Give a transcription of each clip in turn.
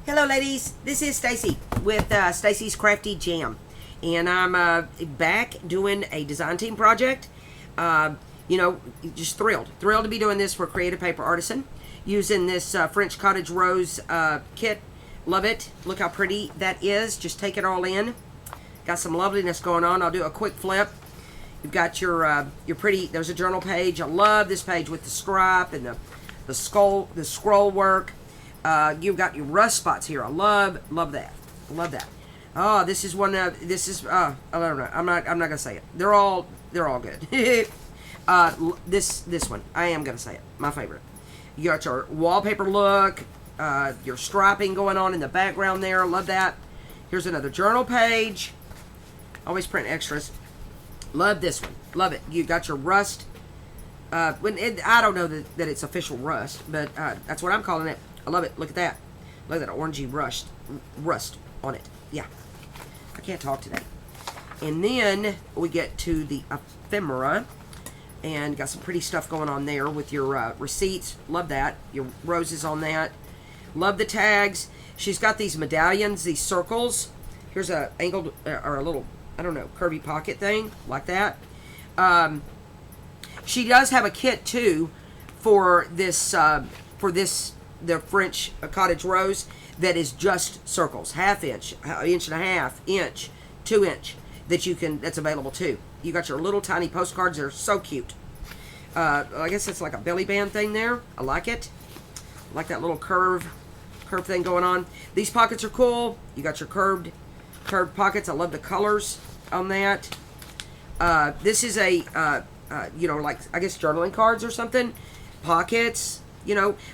Hello ladies, this is Stacy with Stacy's Crafty Jam, and I'm back doing a design team project. Just thrilled to be doing this for Kreativ Paper Artisan, using this French Cottage Rose kit. Love it. Look how pretty that is. Just take it all in. Got some loveliness going on. I'll do a quick flip. You've got your pretty, there's a journal page. I love this page with the stripe and the scroll work. You've got your rust spots here. I love that. Love that. Oh, this is one of, I don't know. I'm not gonna say it. They're all good. This one, I am gonna say it. My favorite. You got your wallpaper look, your striping going on in the background there. Love that. Here's another journal page. Always print extras. Love this one. Love it. You got your rust. I don't know that it's official rust, but that's what I'm calling it. I love it. Look at that. Look at that orangey rust on it. Yeah. I can't talk today. And then we get to the ephemera. And got some pretty stuff going on there with your receipts. Love that. Your roses on that. Love the tags. She's got these medallions, these circles. Here's a angled, or a little, I don't know, curvy pocket thing. Like that. She does have a kit, too, for this, the French Cottage Rose, that is just circles, half inch, inch and a half, inch, 2 inch, that's available too. You got your little tiny postcards that are so cute. I guess it's like a belly band thing there. I like it. I like that little curve thing going on. These pockets are cool. You got your curved pockets. I love the colors on that. This is a like, I guess, journaling cards or something. Pockets.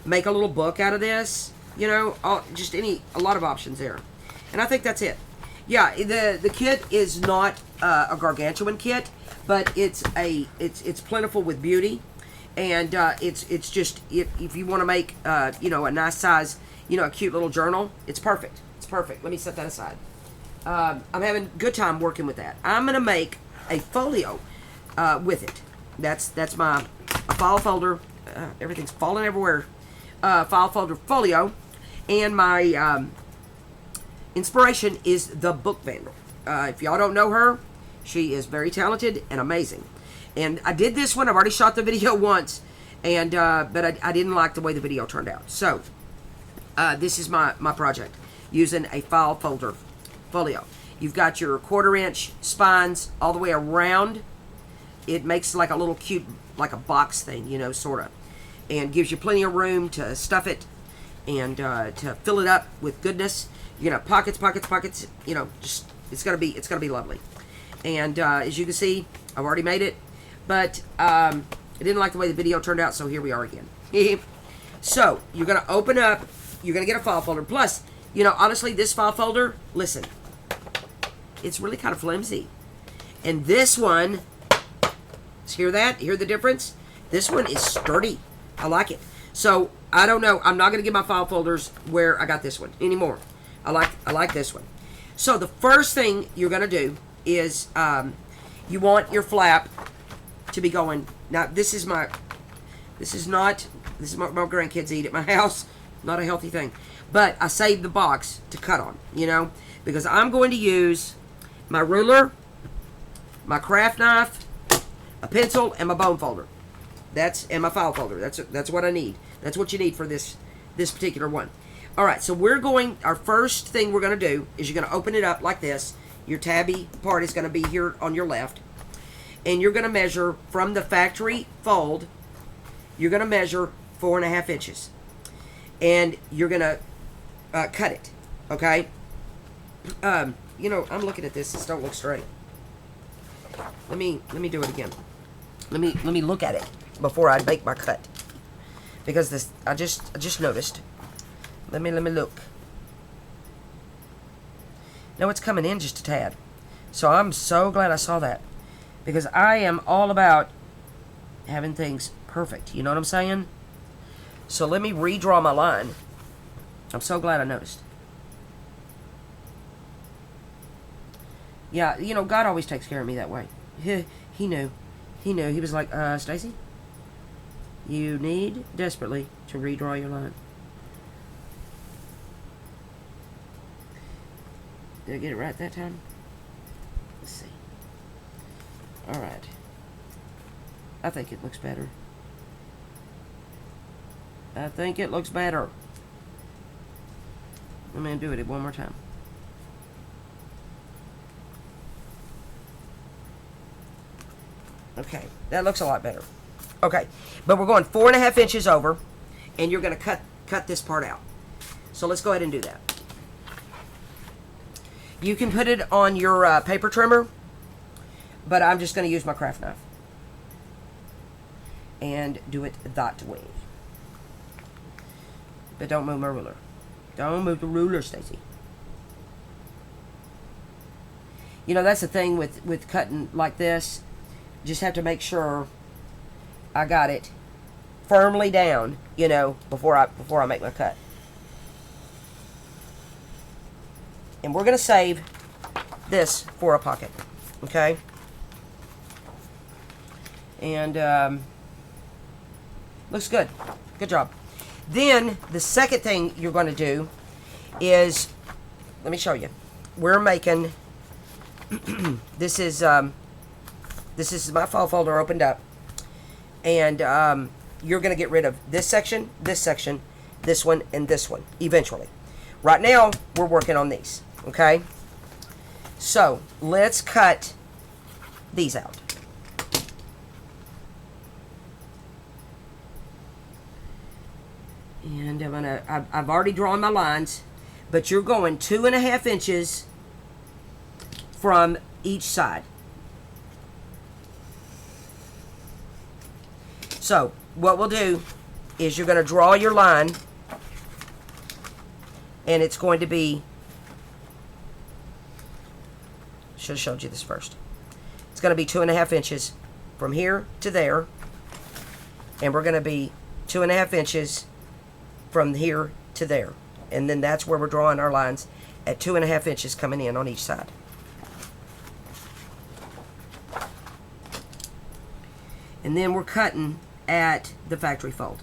Make a little book out of this. A lot of options there. And I think that's it. Yeah, the kit is not a gargantuan kit, but it's plentiful with beauty, and it's just, if you want to make a nice size, a cute little journal, it's perfect. It's perfect. Let me set that aside. I'm having a good time working with that. I'm gonna make a folio with it. That's my file folder. Everything's falling everywhere. File folder folio, and my inspiration is TheBookVandel. If y'all don't know her, she is very talented and amazing. And I did this one. I've already shot the video once, and but I didn't like the way the video turned out. So this is my project using a file folder folio. You've got your 1/4 inch spines all the way around. It makes like a little cute, like a box thing, sort of, and gives you plenty of room to stuff it and to fill it up with goodness. You're gonna have pockets. Just it's gonna be lovely. And as you can see, I've already made it, but I didn't like the way the video turned out, so here we are again. So you're gonna open up. You're gonna get a file folder. Plus, honestly, this file folder, listen, it's really kind of flimsy. And this one, hear that? Hear the difference? This one is sturdy. I like it. So I don't know. I'm not gonna get my file folders where I got this one anymore. I like this one. So the first thing you're gonna do is you want your flap to be going. Now this is what my grandkids eat at my house. Not a healthy thing, but I saved the box to cut on. Because I'm going to use my ruler, my craft knife, a pencil, and my bone folder. And my file folder. That's what I need. That's what you need for this particular one. All right, so our first thing we're going to do is you're going to open it up like this. Your tabby part is going to be here on your left. And you're going to measure from the factory fold, you're going to measure 4.5 inches. And you're going to cut it, okay? I'm looking at this. This don't look straight. Let me do it again. Let me look at it before I make my cut. Because this, I just noticed. Let me look. No, it's coming in just a tad. So I'm so glad I saw that. Because I am all about having things perfect. You know what I'm saying? So let me redraw my line. I'm so glad I noticed. Yeah, God always takes care of me that way. He knew. He was like, Stacy, you need desperately to redraw your line. Did I get it right that time? Let's see. Alright. I think it looks better. I think it looks better. I'm going to do it one more time. Okay, that looks a lot better. Okay, but we're going 4.5 inches over, and you're going to cut this part out. So let's go ahead and do that. You can put it on your paper trimmer, but I'm just going to use my craft knife and do it that way. But don't move my ruler. Don't move the ruler, Stacy. You know, that's the thing with cutting like this. Just have to make sure I got it firmly down, you know, before I make my cut. And we're going to save this for a pocket, okay? And looks good. Good job. Then the second thing you're going to do is, let me show you. We're making this is my file folder opened up, and you're going to get rid of this section, this one, and this one eventually. Right now we're working on these. Okay, so let's cut these out. And I've already drawn my lines, but you're going 2.5 inches from each side. So what we'll do is you're going to draw your line, and it's going to be, should have showed you this first. It's going to be 2.5 inches from here to there, and we're going to be 2.5 inches from here to there, and then that's where we're drawing our lines at 2.5 inches coming in on each side. And then we're cutting at the factory fold.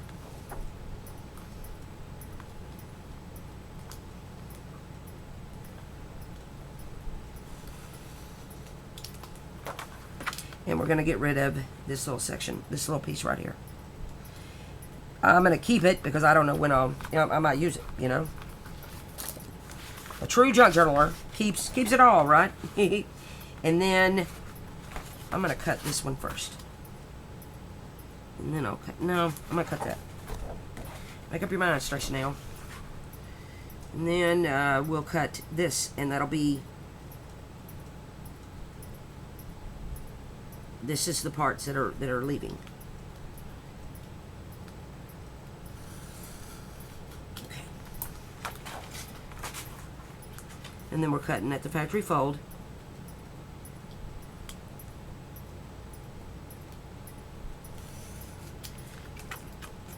And we're going to get rid of this little section, this little piece right here. I'm going to keep it because I don't know when I might use it, you know. A true junk journaler keeps it all, right? And then I'm going to cut this one first. And then I'll cut, no, I'm going to cut that. Make up your mind, Stretch Nail. And then we'll cut this, and that'll be, this is the parts that are leaving. Okay. And then we're cutting at the factory fold.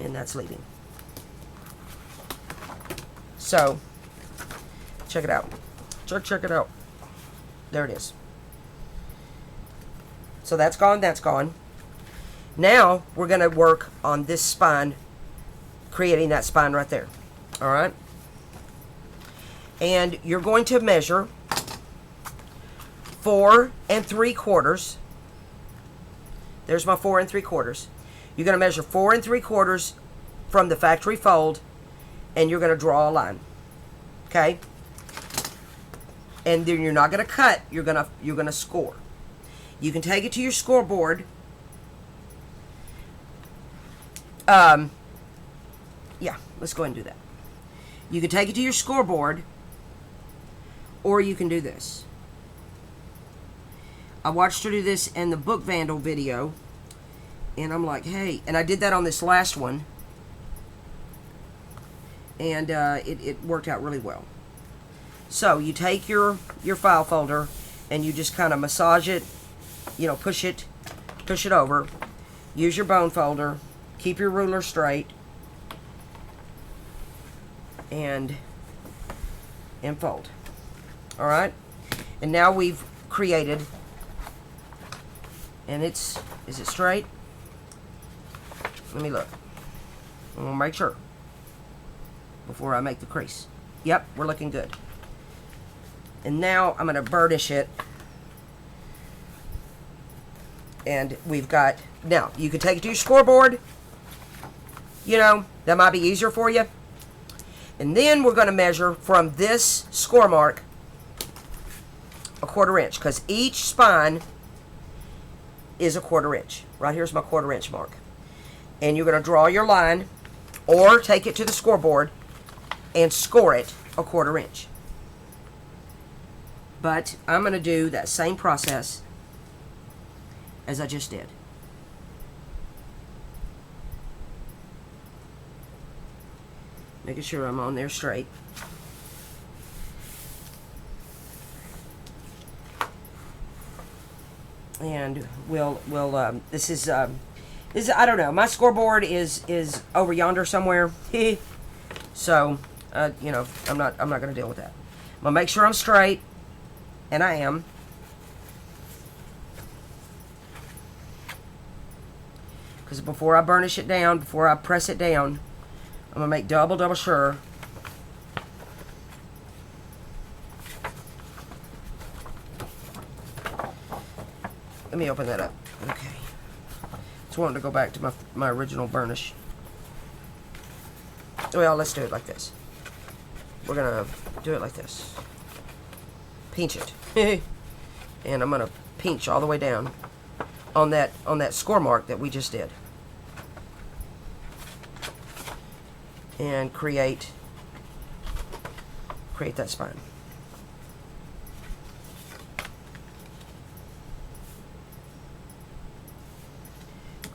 And that's leaving. So, check it out. Check it out. There it is. So that's gone, that's gone. Now, we're going to work on this spine, creating that spine right there. Alright? And you're going to measure 4 3/4. There's my 4 3/4. You're going to measure 4 3/4 from the factory fold, and you're going to draw a line. Okay? And then you're not going to cut, you're going to score. You can take it to your scoreboard. Yeah, let's go ahead and do that. You can take it to your scoreboard, or you can do this. I watched her do this in the Book Vandal video, and I'm like, hey, and I did that on this last one, and it worked out really well. So you take your file folder, and you just kind of massage it, you know, push it over. Use your bone folder. Keep your ruler straight, and fold. All right, and now we've created, and is it straight? Let me look. I'm gonna make sure before I make the crease. Yep, we're looking good. And now I'm going to burnish it. And we've got, now you can take it to your scoreboard. You know, that might be easier for you. And then we're going to measure from this score mark a 1/4 inch, because each spine is a 1/4 inch. Right here's my 1/4 inch mark. And you're going to draw your line or take it to the scoreboard and score it a 1/4 inch. But I'm going to do that same process as I just did. Making sure I'm on there straight. And this is I don't know. My scoreboard is over yonder somewhere. So, you know, I'm not going to deal with that. I'm going to make sure I'm straight, and I am. Because before I burnish it down, before I press it down, I'm going to make double sure. Let me open that up. Okay. Just wanted to go back to my original burnish. Well, let's do it like this. We're going to do it like this. Pinch it. And I'm going to pinch all the way down on that score mark that we just did. And create that spine.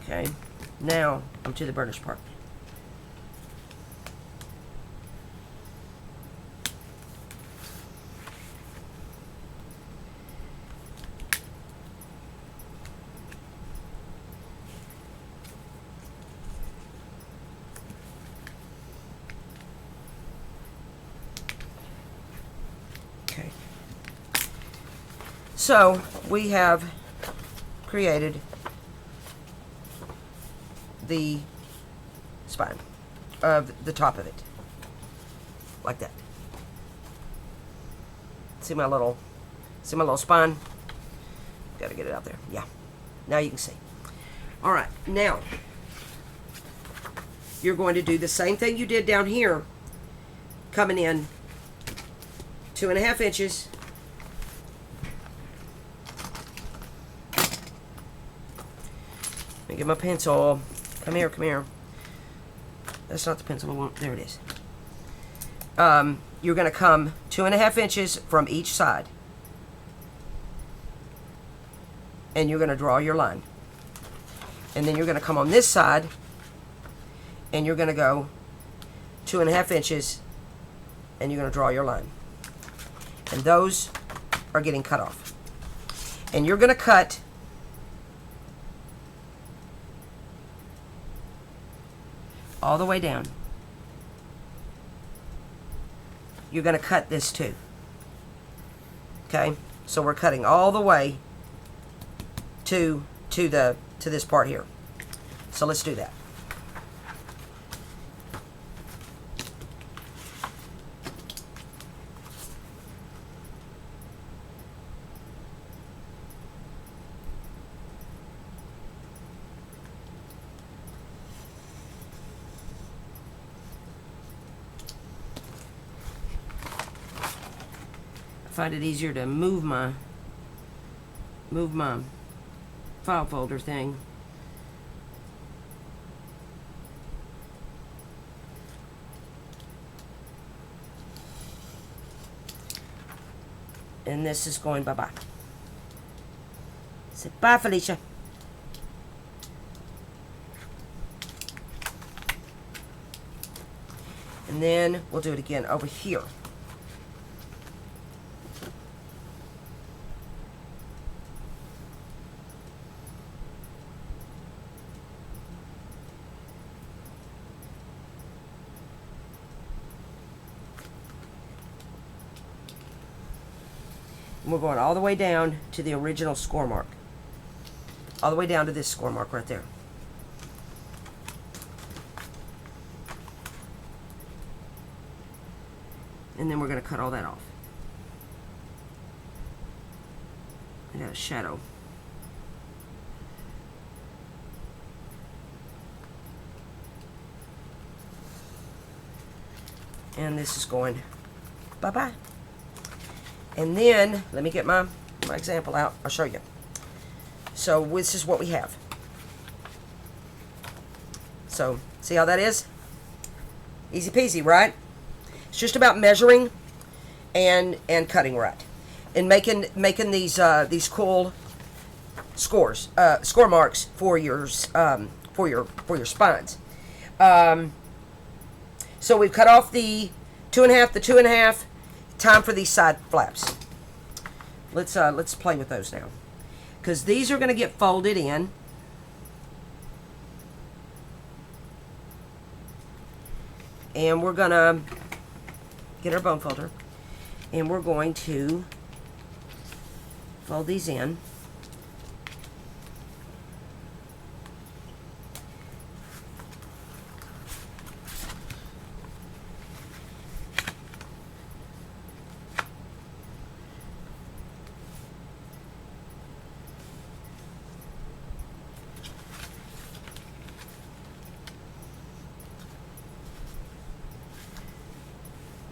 Okay, now I'm to the burnish part. Okay, so we have created the spine of the top of it, like that. See my little spine? Got to get it out there. Yeah. Now you can see. All right. Now you're going to do the same thing you did down here, coming in 2.5 inches. Let me get my pencil. Come here. That's not the pencil I want. There it is. You're going to come 2.5 inches from each side. And you're going to draw your line. And then you're going to come on this side. And you're going to go 2.5 inches. And you're going to draw your line. And those are getting cut off. And you're going to cut all the way down. You're going to cut this too. Okay? So we're cutting all the way to this part here. So let's do that. Find it easier to move my file folder thing. And this is going bye-bye. Say bye, Felicia. And then we'll do it again over here. And we're going all the way down to the original score mark. All the way down to this score mark right there. And then we're going to cut all that off. I got a shadow. And this is going bye-bye. And then, let me get my example out. I'll show you. So this is what we have. So, see how that is? Easy peasy, right? It's just about measuring and cutting right. And making these cool score marks for your spines. So we've cut off the 2.5, the 2.5. Time for these side flaps. Let's play with those now, because these are going to get folded in. And we're going to get our bone folder, and we're going to fold these in.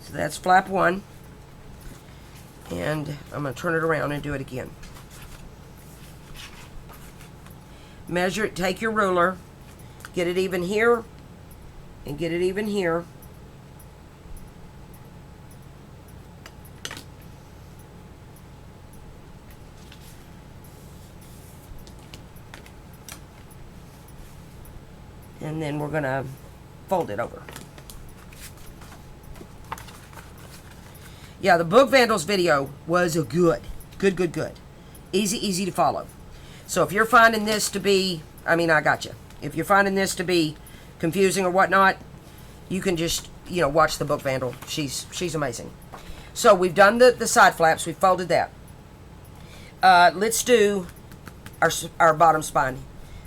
So that's flap 1. And I'm going to turn it around and do it again. Measure it, take your ruler, get it even here, and get it even here. And then we're going to fold it over. Yeah, the Book Vandals video was a good. Easy to follow. So if you're finding this to be, I got you. If you're finding this to be confusing or whatnot, you can just, watch the Book Vandal. She's amazing. So we've done the side flaps. We've folded that. Let's do our bottom spine.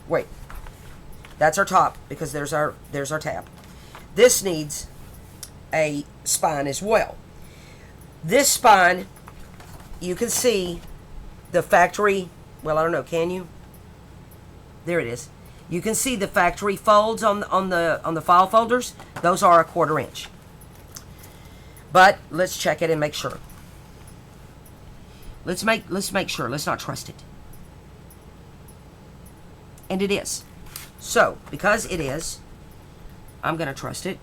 Wait. That's our top, because there's our tab. This needs a spine as well. This spine, you can see the factory, well, I don't know, can you? There it is. You can see the factory folds on the file folders. Those are 1/4 inch. But let's check it and make sure. Let's make sure. Let's not trust it. And it is. So, because it is, I'm going to trust it.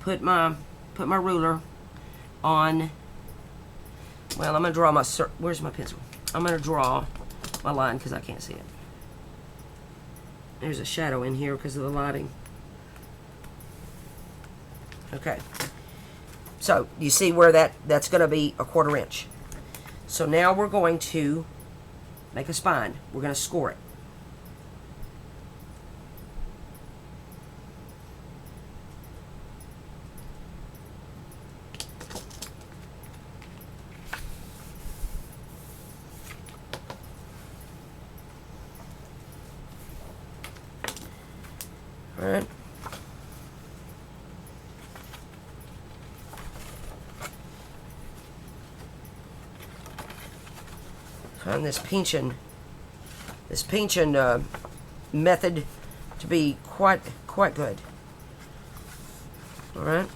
Put my ruler on, well, I'm going to draw my, where's my pencil? I'm going to draw my line because I can't see it. There's a shadow in here because of the lighting. Okay. So, you see where that's going to be 1/4 inch. So now we're going to make a spine. We're going to score it. Alright. Find this pinching method to be quite good. Alright.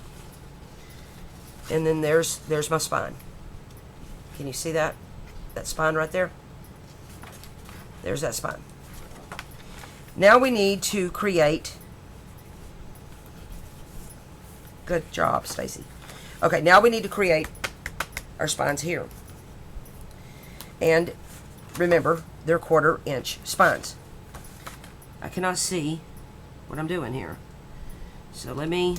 And then there's my spine. Can you see that? That spine right there? There's that spine. Now we need to create. Good job, Stacy. Okay, now we need to create our spines here. And remember, they're 1/4 inch spines. I cannot see what I'm doing here. So let me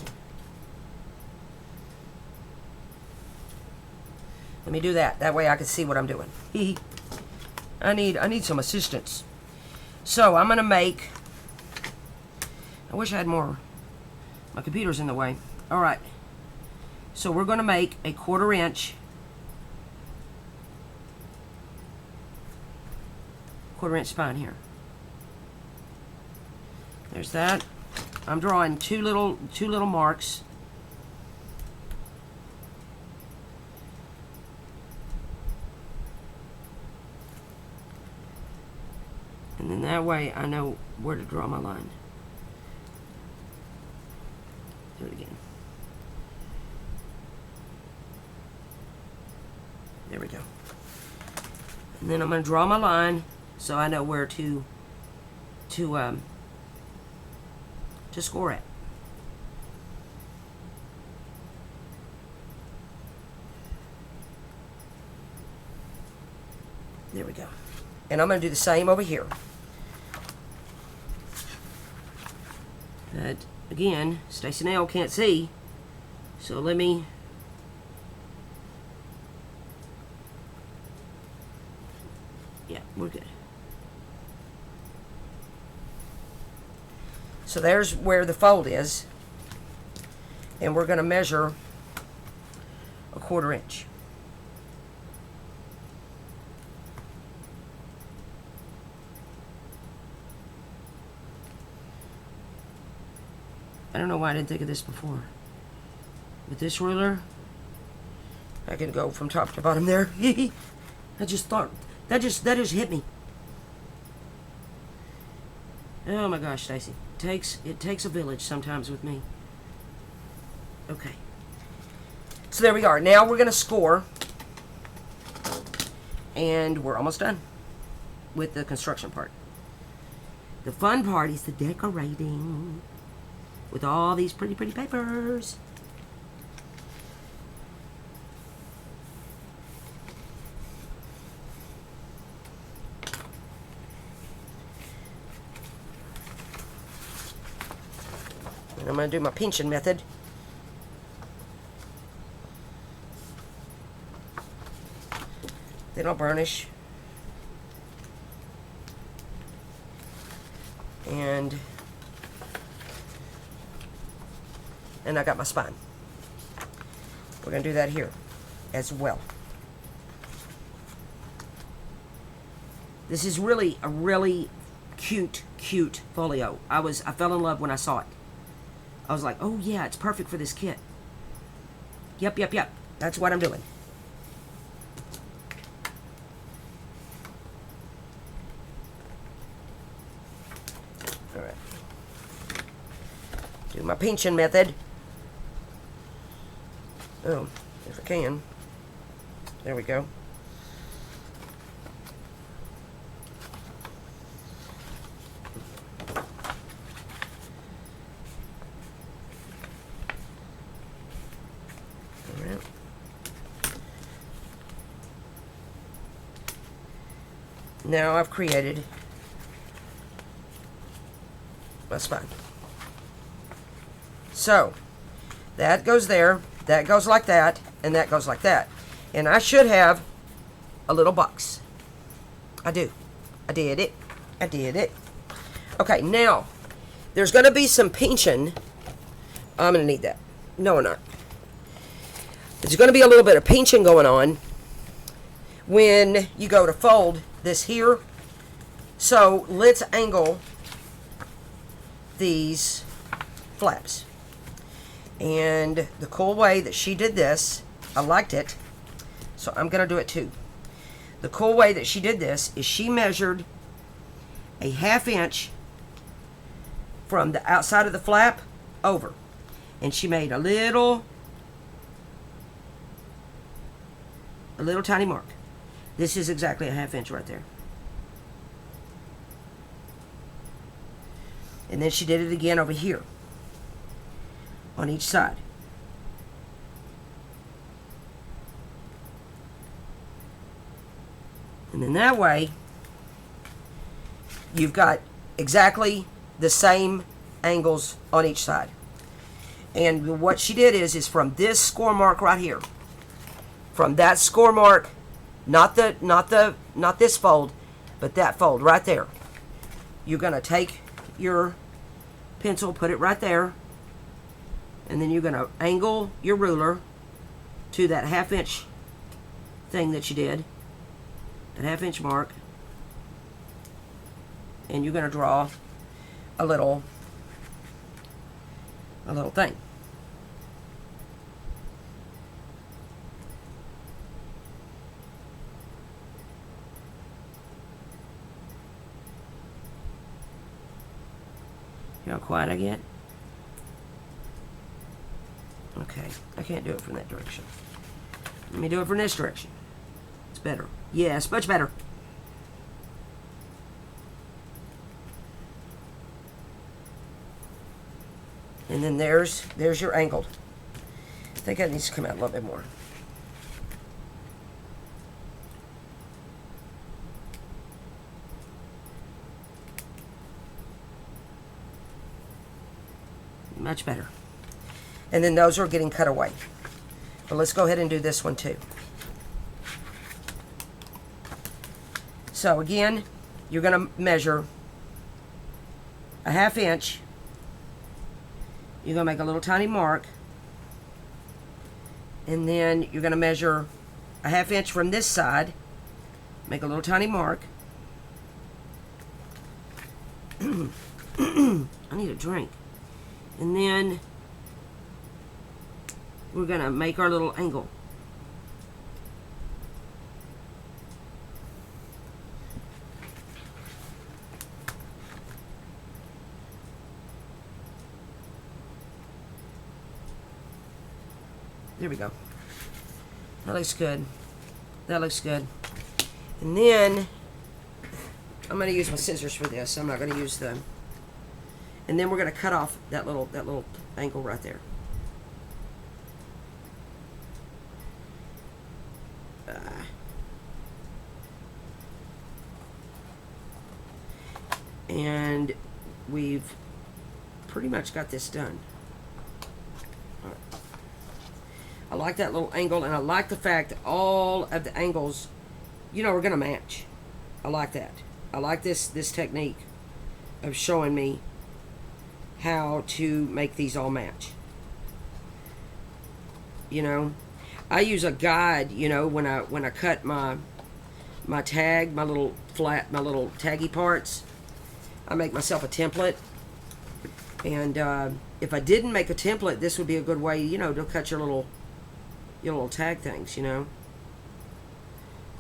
do that. That way I can see what I'm doing. I need some assistance. So I'm gonna make, I wish I had more, my computer's in the way. Alright, so we're gonna make a 1/4 inch, 1/4 inch spine here. There's that. I'm drawing two little marks. And then that way I know where to draw my line. Do it again. There we go. And then I'm going to draw my line so I know where to score at. There we go. And I'm going to do the same over here. But again, Stacy Nail can't see, so let me we're good. So there's where the fold is, and we're going to measure a 1/4 inch. I don't know why I didn't think of this before. With this ruler, I can go from top to bottom there. I just thought that just hit me. Oh my gosh, Stacy. It takes a village sometimes with me. Okay. So there we are. Now we're gonna score. And we're almost done with the construction part. The fun part is the decorating with all these pretty papers. And I'm going to do my pinching method. Then I'll burnish. And I got my spine. We're going to do that here as well. This is really a really cute folio. I fell in love when I saw it. I was like, oh yeah, it's perfect for this kit. Yep. That's what I'm doing. All right. Do my pinching method. Oh, if I can. There we go. All right. Now I've created my spine. So, that goes there. That goes like that, and that goes like that. And I should have a little box. I do. I did it. Okay, now, there's going to be some pinching. I'm going to need that. No, we're not. There's going to be a little bit of pinching going on when you go to fold this here. So, let's angle these flaps. And the cool way that she did this, I liked it, so I'm going to do it too. The cool way that she did this is she measured a 1/2 inch from the outside of the flap over. And she made a little tiny mark. This is exactly a 1/2 inch right there. And then she did it again over here on each side. And then that way, you've got exactly the same angles on each side. And what she did is from this score mark right here, from that score mark, not this fold, but that fold right there, you're going to take your pencil, put it right there, and then you're going to angle your ruler to that 1/2 inch thing that you did, that 1/2 inch mark, and you're going to draw a little thing. how quiet I get? Okay, I can't do it from that direction. Let me do it from this direction. It's better. Yes, much better. And then there's your angled. I think that needs to come out a little bit more. Much better. And then those are getting cut away. But let's go ahead and do this one too. So again, you're going to measure a 1/2 inch. You're going to make a little tiny mark. And then you're going to measure a 1/2 inch from this side. Make a little tiny mark. I need a drink. And then we're going to make our little angle. There we go. That looks good. That looks good. And then I'm going to use my scissors for this. I'm not going to use the. And then we're going to cut off that little angle right there. And we've pretty much got this done. All right. I like that little angle, and I like the fact that all of the angles, you know, are going to match. I like that. I like this technique of showing me how to make these all match. You know, I use a guide, you know, when I cut my tag, my little taggy parts. I make myself a template, and if I didn't make a template, this would be a good way, you know, to cut your little tag things, you know.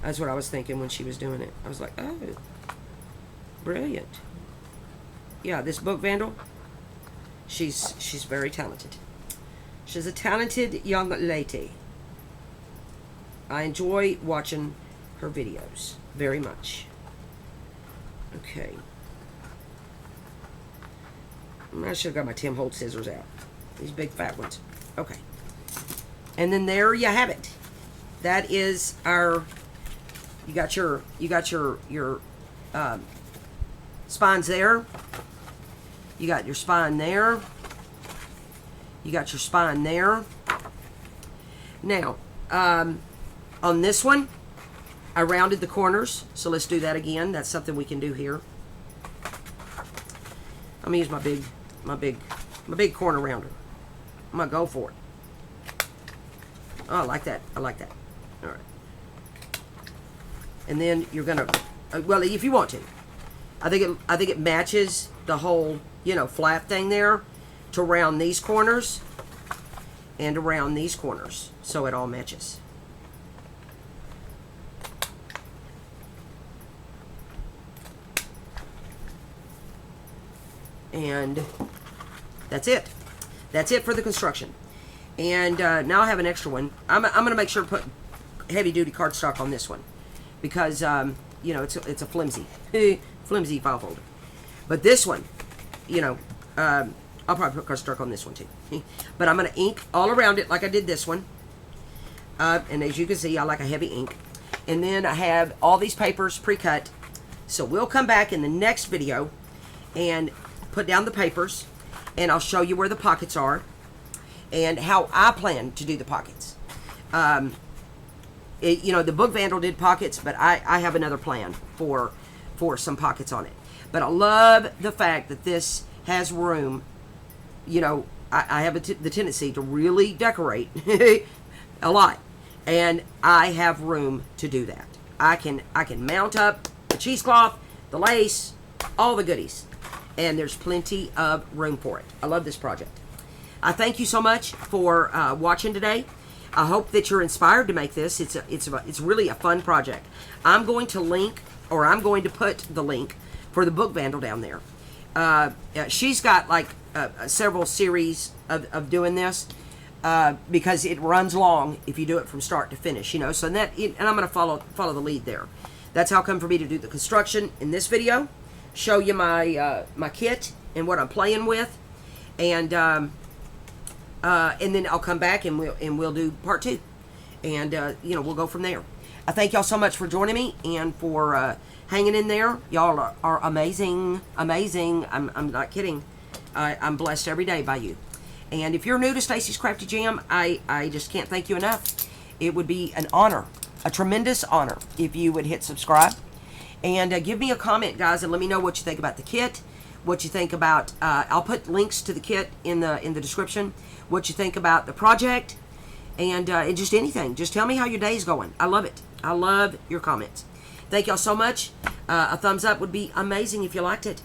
That's what I was thinking when she was doing it. I was like, oh, brilliant. Yeah, this book vandal, she's very talented. She's a talented young lady. I enjoy watching her videos very much. Okay. I should have got my Tim Holtz scissors out. These big fat ones. Okay. And then there you have it. That is our. You got your spines there. You got your spine there. You got your spine there. Now, on this one, I rounded the corners. So let's do that again. That's something we can do here. I'm gonna use my big corner rounder. I'm gonna go for it. Oh, I like that. I like that. All right. And then you're gonna, well, if you want to, I think it matches the whole, you know, flap thing there, to round these corners and around these corners, so it all matches. And that's it. That's it for the construction. And now I have an extra one. I'm going to make sure to put heavy-duty cardstock on this one, because you know, it's a flimsy file folder. But this one, you know, I'll probably put cardstock on this one too. But I'm going to ink all around it like I did this one. And as you can see, I like a heavy ink. And then I have all these papers pre-cut. So we'll come back in the next video and put down the papers, and I'll show you where the pockets are and how I plan to do the pockets. You know, the Book Vandal did pockets, but I have another plan for some pockets on it. But I love the fact that this has room. You know, I have the tendency to really decorate a lot, and I have room to do that. I can mount up the cheesecloth, the lace, all the goodies, and there's plenty of room for it. I love this project. I thank you so much for watching today. I hope that you're inspired to make this. It's really a fun project. I'm going to link, or I'm going to put the link for the Book Vandal down there. She's got like several series of doing this because it runs long if you do it from start to finish, you know. So that, and I'm going to follow the lead there. That's how come for me to do the construction in this video, show you my my kit and what I'm playing with, and then I'll come back and we'll do part 2, and you know, we'll go from there. I thank y'all so much for joining me and for hanging in there. Y'all are amazing, amazing. I'm not kidding. I'm blessed every day by you. And if you're new to Stacy's Crafty Jam, I just can't thank you enough. It would be an honor, a tremendous honor, if you would hit subscribe. And give me a comment, guys, and let me know what you think about the kit, what you think about, I'll put links to the kit in the description, what you think about the project, and just anything. Just tell me how your day's going. I love it. I love your comments. Thank y'all so much. A thumbs up would be amazing if you liked it.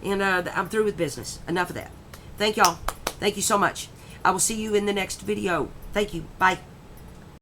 And I'm through with business. Enough of that. Thank y'all. Thank you so much. I will see you in the next video. Thank you. Bye.